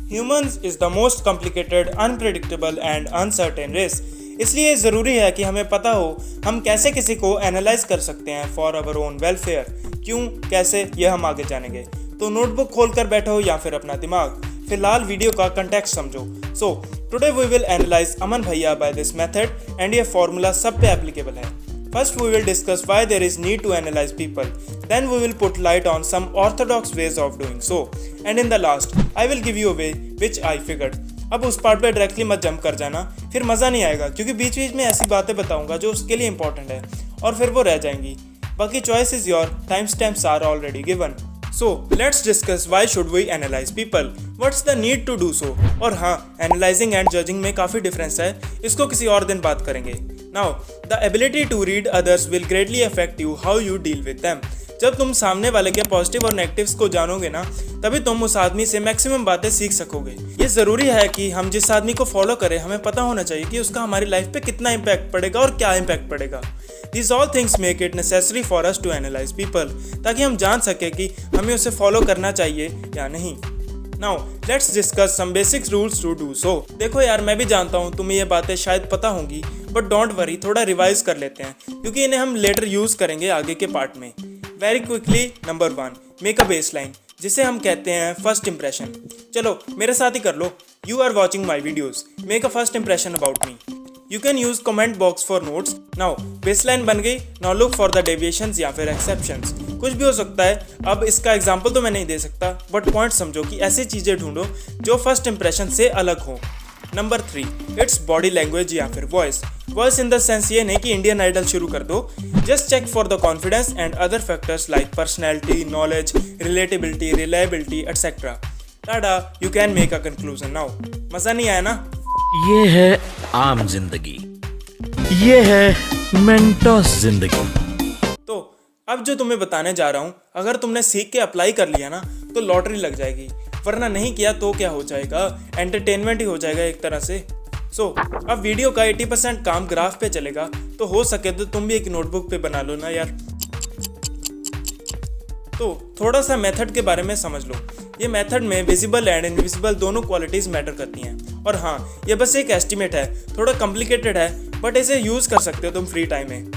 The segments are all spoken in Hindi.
Humans is the most complicated, unpredictable and uncertain race. इसलिए ज़रूरी है कि हमें पता हो हम कैसे किसी को एनालाइज कर सकते हैं फॉर आवर ओन वेलफेयर। क्यों, कैसे, यह हम आगे जानेंगे। तो नोटबुक खोल कर बैठो या फिर अपना दिमाग, फिलहाल वीडियो का कंटेक्स्ट समझो। So today we will analyze Aman भैया बाय दिस मेथड एंड ये फॉर्मूला सब पे एप्लीकेबल है। First, we will discuss why there is need to analyze people. Then we will put light on some orthodox ways of doing so. And in the last, I will give you a way which I figured. अब उस पार्ट पे डायरेक्टली मत जंप कर जाना, फिर मज़ा नहीं आएगा, क्योंकि बीच बीच में ऐसी बातें बताऊंगा जो उसके लिए इंपॉर्टेंट है और फिर वो रह जाएंगी। बाकी choice is your, time stamps are already given. So let's discuss why should we analyze people. What's the need to do so? और हाँ, analyzing and judging में काफ़ी डिफरेंस है, इसको किसी और दिन बात करेंगे। Now, the ability to read others will greatly affect you how you deal with them. जब तुम सामने वाले के पॉजिटिव और नेगेटिव्स को जानोगे ना, तभी तुम उस आदमी से मैक्सिमम बातें सीख सकोगे। ये ज़रूरी है कि हम जिस आदमी को फॉलो करें, हमें पता होना चाहिए कि उसका हमारी लाइफ पे कितना इम्पैक्ट पड़ेगा और क्या इम्पैक्ट पड़ेगा। These all things make it necessary for us to analyze people, ताकि हम जान सके कि हमें उसे फॉलो करना चाहिए या नहीं। Now, let's discuss some basic rules to do so. देखो यार, मैं भी जानता हूँ तुम्हें ये बातें शायद पता होंगी, बट डोंट वरी, थोड़ा रिवाइज कर लेते हैं, क्योंकि इन्हें हम लेटर यूज करेंगे आगे के पार्ट में। Very quickly, number 1, make a baseline, जिसे हम कहते हैं फर्स्ट इंप्रेशन। चलो मेरे साथ ही कर लो। You are watching my videos, make a first impression about me. You can use comment box for notes. Now baseline बन गई, now look for the deviations या फिर एक्सेप्शंस, कुछ भी हो सकता है। अब इसका एग्जांपल तो मैं नहीं दे सकता, बट पॉइंट समझो कि ऐसी चीज़ें ढूंढो जो फर्स्ट इंप्रेशन से अलग हो। नंबर 3, इट्स बॉडी लैंग्वेज या फिर voice. Voice in the sense ये नहीं कि इंडियन आइडल शुरू कर दो। Just check for the confidence and other factors like personality, knowledge, relatability, reliability etcetera. Tada, you can make a conclusion now. मज़ा नहीं आया ना? ये है आम जिंदगी, ये है मेंटोस जिंदगी। तो अब जो तुम्हें बताने जा रहा हूँ, अगर तुमने सीख के अप्लाई कर लिया ना तो लॉटरी लग जाएगी, वरना नहीं किया तो क्या हो जाएगा, एंटरटेनमेंट ही हो जाएगा एक तरह से। सो अब वीडियो का 80% काम ग्राफ पे चलेगा, तो हो सके तो तुम भी एक नोटबुक पे बना लो ना यार। तो थोड़ा सा मेथड के बारे में समझ लो। ये मेथड में विजिबल एंड इनविजिबल दोनों क्वालिटीज़ मैटर करती हैं। और हाँ, ये बस एक एस्टिमेट है, थोड़ा कॉम्प्लिकेटेड है, बट इसे यूज़ कर सकते हो तुम फ्री टाइम में।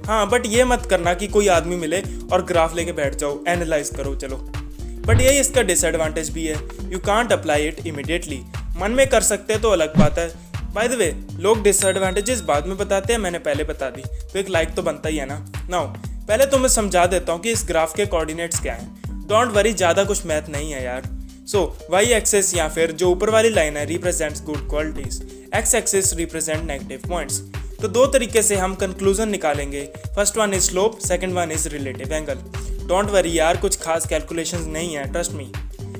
हाँ, बट ये मत करना कि कोई आदमी मिले और ग्राफ लेके बैठ जाओ, एनालाइज करो चलो। बट यही इसका डिसएडवांटेज भी है, you can't apply it immediately. मन में कर सकते तो अलग बात है। बाय द वे, लोग डिसएडवांटेजेस बाद में बताते हैं, मैंने पहले बता दी, तो एक लाइक तो बनता ही है ना। नाउ पहले तो मैं समझा देता हूँ कि इस ग्राफ के कोऑर्डिनेट्स क्या हैं। डोंट वरी, ज़्यादा कुछ मैथ नहीं है यार। सो वाई एक्सेस या फिर जो ऊपर वाली लाइन है represents good qualities, x axis represent negative points. तो दो तरीके से हम कंक्लूजन निकालेंगे। First one is slope, second one is relative angle. Don't worry यार, कुछ खास कैलकुलेशंस नहीं है, ट्रस्ट मी।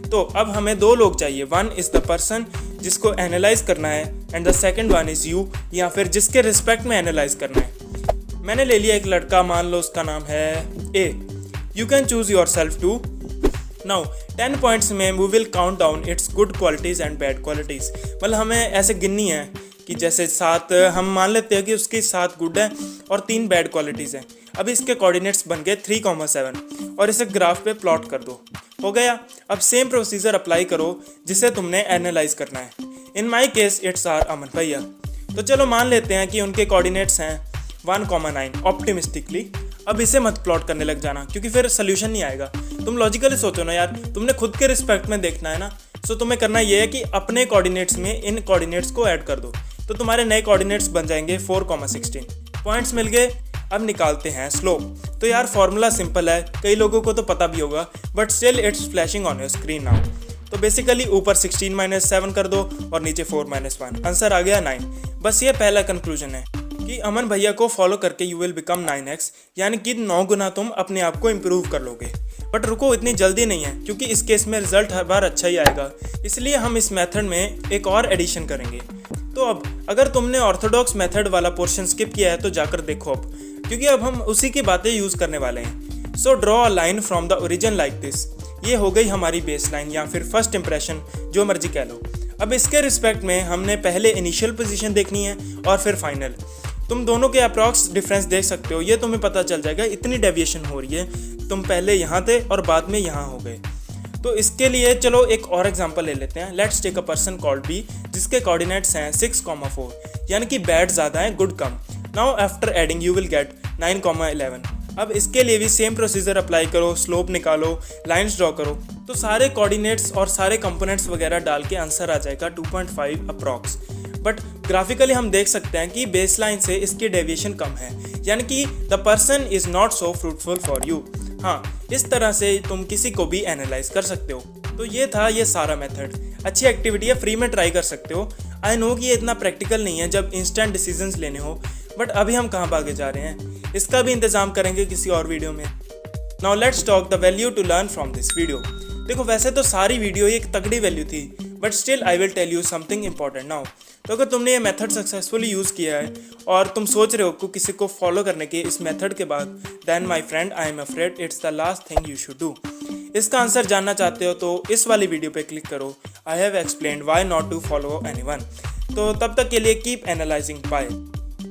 तो अब हमें दो लोग चाहिए, वन इज द पर्सन जिसको एनालाइज करना है and the second one is you, या फिर जिसके रिस्पेक्ट में एनालाइज करना है। मैंने ले लिया एक लड़का, मान लो उसका नाम है A. You can choose yourself too. Now 10 points में we will count down its good qualities and bad qualities. मतलब हमें ऐसे गिननी है कि जैसे 7 हम मान लेते हैं कि उसकी 7 गुड है और 3 बैड क्वालिटीज़ हैं। अभी इसके कोऑर्डिनेट्स बन गए 3,7 और इसे ग्राफ पे प्लॉट कर दो, हो गया। अब सेम प्रोसीजर अप्लाई करो जिसे तुमने एनालाइज करना है। इन माई केस इट्स आर अमन भैया। तो चलो मान लेते हैं कि उनके कोऑर्डिनेट्स हैं 1,9 ऑप्टिमिस्टिकली। अब इसे मत प्लॉट करने लग जाना, क्योंकि फिर सोल्यूशन नहीं आएगा। तुम लॉजिकली सोचो ना यार, तुमने खुद के रिस्पेक्ट में देखना है ना। सो तुम्हें करना ये है कि अपने कोऑर्डिनेट्स में इन कोऑर्डिनेट्स को ऐड कर दो, तो तुम्हारे नए कोऑर्डिनेट्स बन जाएंगे 4,16। पॉइंट्स मिल गए, अब निकालते हैं स्लोप। तो यार फॉर्मूला सिंपल है, कई लोगों को तो पता भी होगा, but still it's flashing on your screen now. तो बेसिकली ऊपर 16 - 7 कर दो और नीचे 4 - 1, आंसर आ गया 9। बस ये पहला कंक्लूजन है कि अमन भैया को फॉलो करके यू विल बिकम 9x, यानी कि 9 गुना तुम अपने आप को इम्प्रूव कर लोगे। बट रुको, इतनी जल्दी नहीं है, क्योंकि इस केस में रिजल्ट हर बार अच्छा ही आएगा, इसलिए हम इस मेथड में एक और एडिशन करेंगे। तो अब अगर तुमने ऑर्थोडॉक्स मेथड वाला पोर्शन स्किप किया है तो जाकर देखो अब, क्योंकि अब हम उसी की बातें यूज़ करने वाले हैं। So draw a line from the origin like this. ये हो गई हमारी बेस लाइन या फिर फर्स्ट इंप्रेशन, जो मर्जी कह लो। अब इसके रिस्पेक्ट में हमने पहले इनिशियल पोजीशन देखनी है और फिर फाइनल। तुम दोनों के अप्रॉक्स डिफरेंस देख सकते हो, ये तुम्हें पता चल जाएगा इतनी डेविएशन हो रही है, तुम पहले यहाँ थे और बाद में यहाँ हो गए। तो इसके लिए चलो एक और एग्जांपल ले लेते हैं। Let's take a person called B जिसके कोऑर्डिनेट्स हैं 6,4, यानी कि बैड ज़्यादा है, गुड कम। Now after adding you will get 9,11। अब इसके लिए भी सेम प्रोसीजर अप्लाई करो, स्लोप निकालो, लाइंस ड्रॉ करो, तो सारे कोऑर्डिनेट्स और सारे कंपोनेंट्स वगैरह डाल के आंसर आ जाएगा 2.5 अप्रॉक्स। बट ग्राफिकली हम देख सकते हैं कि बेस लाइन से इसकी डेविएशन कम है, यानी कि the person is not so fruitful for you. हाँ, इस तरह से तुम किसी को भी एनालाइज कर सकते हो। तो ये था ये सारा मेथड। अच्छी एक्टिविटी है, फ्री में ट्राई कर सकते हो। आई नो कि ये इतना प्रैक्टिकल नहीं है जब इंस्टेंट डिसीजंस लेने हो, बट अभी हम कहाँ भागे जा रहे हैं, इसका भी इंतजाम करेंगे किसी और वीडियो में। Now let's talk the value to learn from this video. देखो वैसे तो सारी वीडियो एक तगड़ी वैल्यू थी, but still I will tell you something important now. तो अगर तुमने ये मेथड सक्सेसफुली यूज़ किया है और तुम सोच रहे हो कि किसी को फॉलो करने के इस मेथड के बाद, then my friend I am afraid it's the last thing you should do. इसका आंसर जानना चाहते हो तो इस वाली वीडियो पे क्लिक करो। I have explained why not to follow anyone. तो तब तक के लिए कीप एनालाइजिंग। बाय।